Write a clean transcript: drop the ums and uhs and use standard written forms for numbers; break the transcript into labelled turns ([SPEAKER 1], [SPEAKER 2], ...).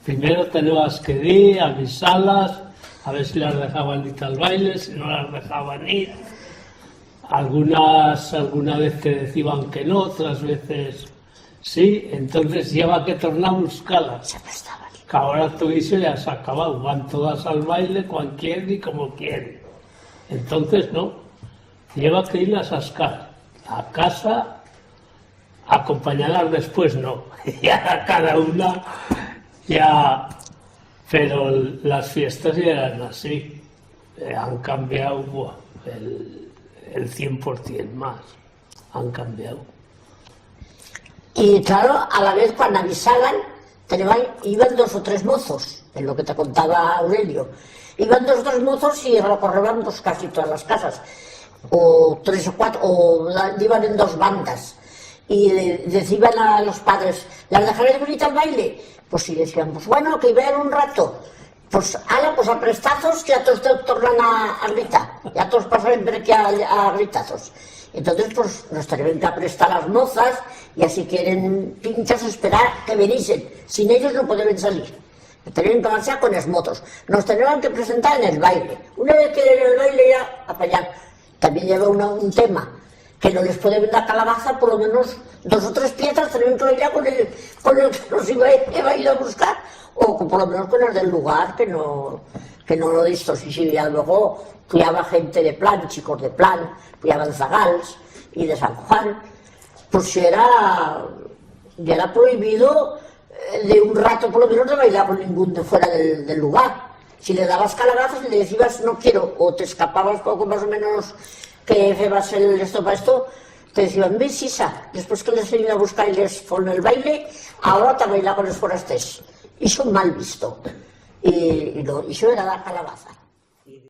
[SPEAKER 1] Primero tenías que ir, avisarlas, a ver si las dejaban ir al baile, si no las dejaban ir. Alguna vez que decían que no, otras veces sí, entonces lleva que tornar a buscarlas.
[SPEAKER 2] Se prestaban.
[SPEAKER 1] Que ahora todo eso ya se ha acabado, van todas al baile cuando quieren y como quieren. Entonces no, lleva que irlas a buscar a casa, acompañarlas después no, ya cada una ya, pero las fiestas ya eran así, han cambiado el 100% más, han cambiado.
[SPEAKER 2] Y claro, a la vez cuando avisaban, iban 2 o 3 mozos, es lo que te contaba Aurelio. Iban 2 o 3 mozos y recorrían pues, casi todas las casas, o 3 o 4, o iban en 2 bandas. Y decían a los padres, ¿las dejaré de venir al baile? Pues sí, decían, pues bueno, que iban un rato. Pues pues a prestazos que ya todos tornan a gritar, ya todos pasan aquí a gritazos. Entonces pues nos tenían que prestar las mozas y así quieren pinchas esperar que viniesen, sin ellos no podían salir. Tenían que marchar con los motos, nos tenían que presentar en el baile. Una vez que en el baile ya apañar. También lleva un tema, que no les puede vender calabaza, por lo menos 2 o 3 piezas tenían que bailar con el que nos iba a ir a buscar, o por lo menos con el del lugar, que no lo he visto. Sí, ya luego pillaba gente de Plan, chicos de Plan, pillaban zagals y de San Juan, pues ya era prohibido de un rato por lo menos de bailar con ningún de fuera del lugar. Si le dabas calabazas y le decías no quiero, o te escapabas poco más o menos que febas esto para esto, te decían, ves Isa, después que les iban a buscar y les ponen el baile, ahora te bailar con los forasters. Y son mal visto. Y eso era la calabaza.